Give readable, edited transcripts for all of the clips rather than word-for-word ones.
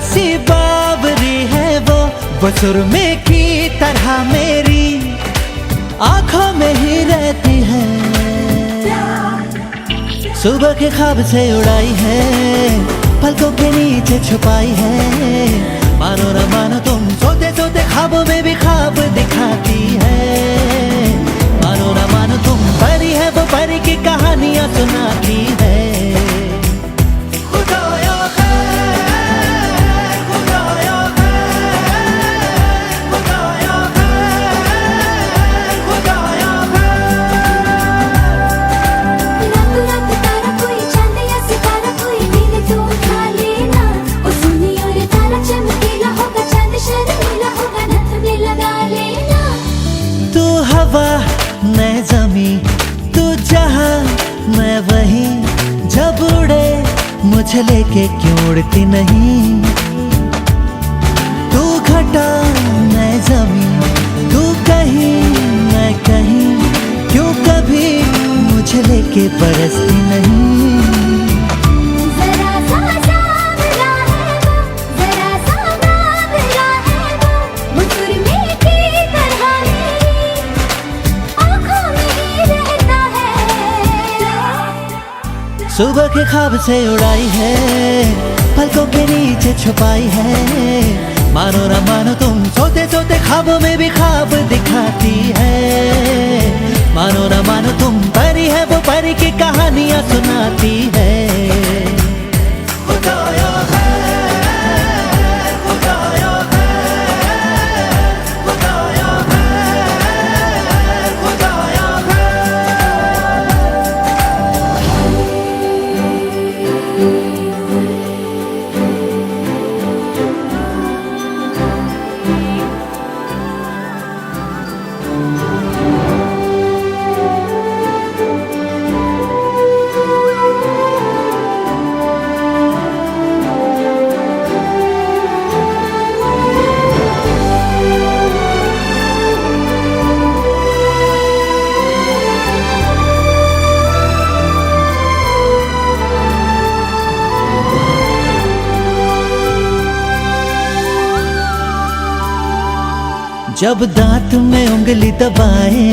सी बावरी है वो सुरमे की तरह मेरी आंखों में ही रहती है। सुबह के ख्वाब से उड़ाई है, पलकों के नीचे छुपाई है। मानो न मानो तुम सोते सोते ख्वाबों में भी ख्वाब दिखाती है। मानो न मानो तुम परी है वो परी की कहानियां सुनाती है। मैं ज़मीं तू जहां मैं वहीं, जब उड़े मुझे लेके क्यों उड़ती नहीं। तू घटा मैं ज़मीं तू कहीं मैं कहीं, क्यों कभी मुझे लेके बरसती नहीं। सुबह के ख्वाब से उड़ाई है, पलकों के नीचे छुपाई है। मानो न मानो तुम सोते सोते ख्वाबों में भी ख्वाब दिखाती है। मानो न मानो तुम परी है वो परी की कहानियां सुनाती है। जब दांत में उंगली दबाए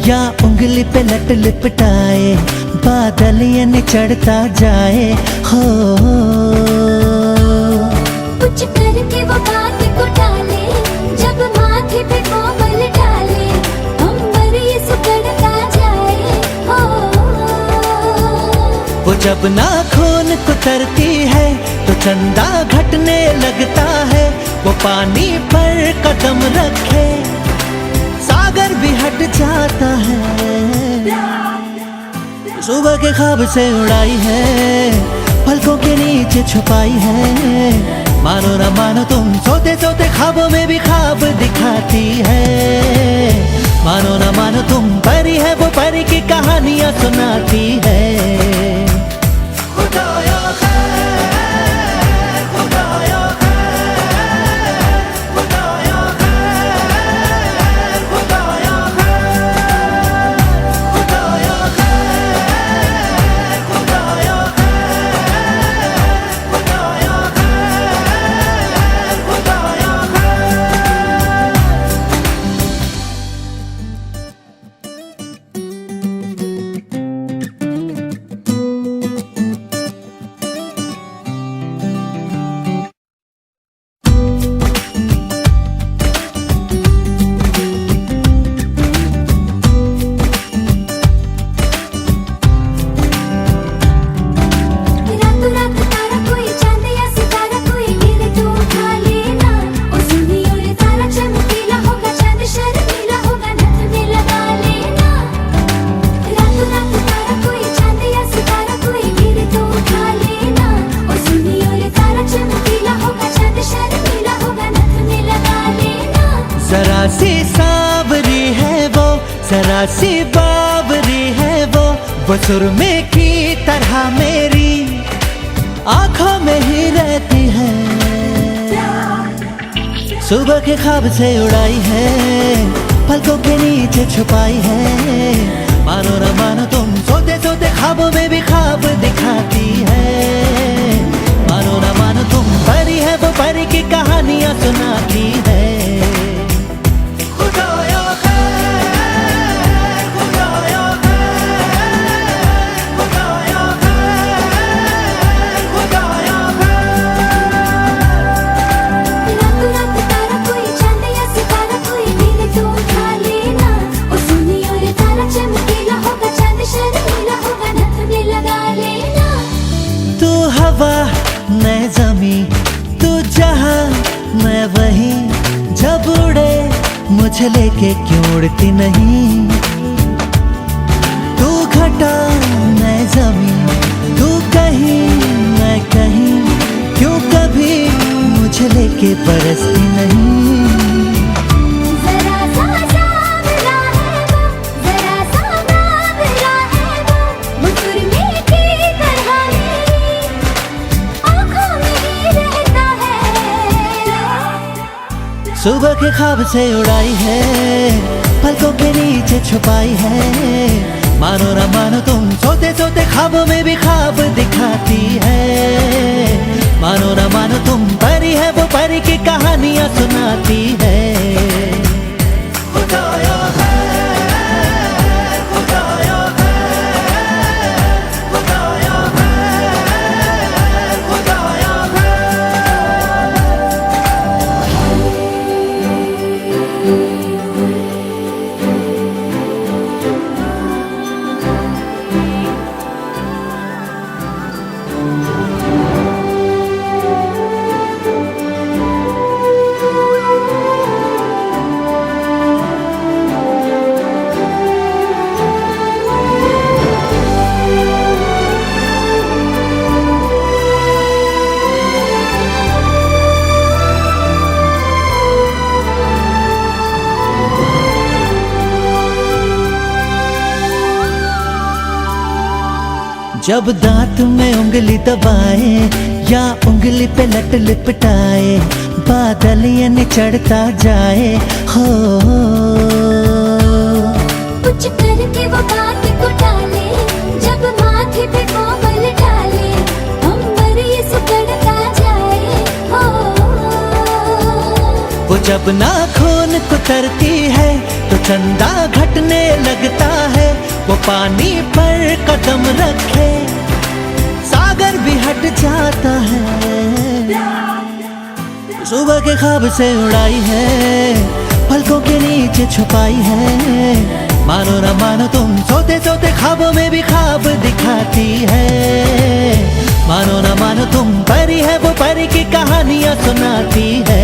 या उंगली पे लट लिपटाए, बादल ये न चढ़ता जाए हो। कुछ करके वो बात को टाले, जब माथे पे कोमल डाले, अंबर ये सुकड़ता जाए हो। वो जब नाखून कुतरती है तो चंदा घटने लगता है। वो पानी पर कदम रखे सागर भी हट जाता है। सुबह के ख्वाब से उड़ाई है, पलकों के नीचे छुपाई है। मानो न मानो तुम सोते सोते ख्वाबों में भी ख्वाब दिखाती है। मानो न मानो तुम परी है वो परी की कहानियां सुनाती है। जरा सी सावरी है वो जरा सी बावरी है वो सुरमे की तरह मेरी आंखों में ही रहती है। सुबह के ख्वाब से उड़ाई है, पलकों के नीचे छुपाई है। मानो न मानो तुम सोते सोते ख्वाबों में भी ख्वाब दिखाती है। मानो न मानो तुम परी है वो परी मुझे लेके क्यों उड़ती नहीं। तू घटा मैं ज़मीं, तू कहीं मैं कहीं, क्यों कभी मुझे लेके बरसती नहीं। जरा सा सांवला है वो, जरा सा बावला है वो, मुकुरने की तरह मेरी आँखों में ही रहता है। सुबह के ख्वाब से उड़ाई है, पलकों के नीचे छुपाई है। मानो न मानो तुम सोते सोते ख्वाबों में भी ख्वाब दिखाती है। मानो न मानो तुम परी है, वो परी की कहानियां सुनाती है। खुदाया है, खुदाया है, खुदाया है, खुदाया है। जब दांत में उंगली दबाए या उंगली पे लट लिपटाए, बादल यानी चढ़ता जाए हो। कुछ करके वो बात को टाले, जब माथे पे कोमल डाले, अंबर ये सुकड़ता जाए हो। वो जब नाखून कुतरती है तो चंदा घटने लगता है। वो पानी पर कदम रखे सागर भी हट जाता है। सुबह के ख्वाब से उड़ाई है, पलकों के नीचे छुपाई है। मानो न मानो तुम सोते सोते ख्वाबों में भी ख्वाब दिखाती है। मानो न मानो तुम परी है, वो परी की कहानियां सुनाती है।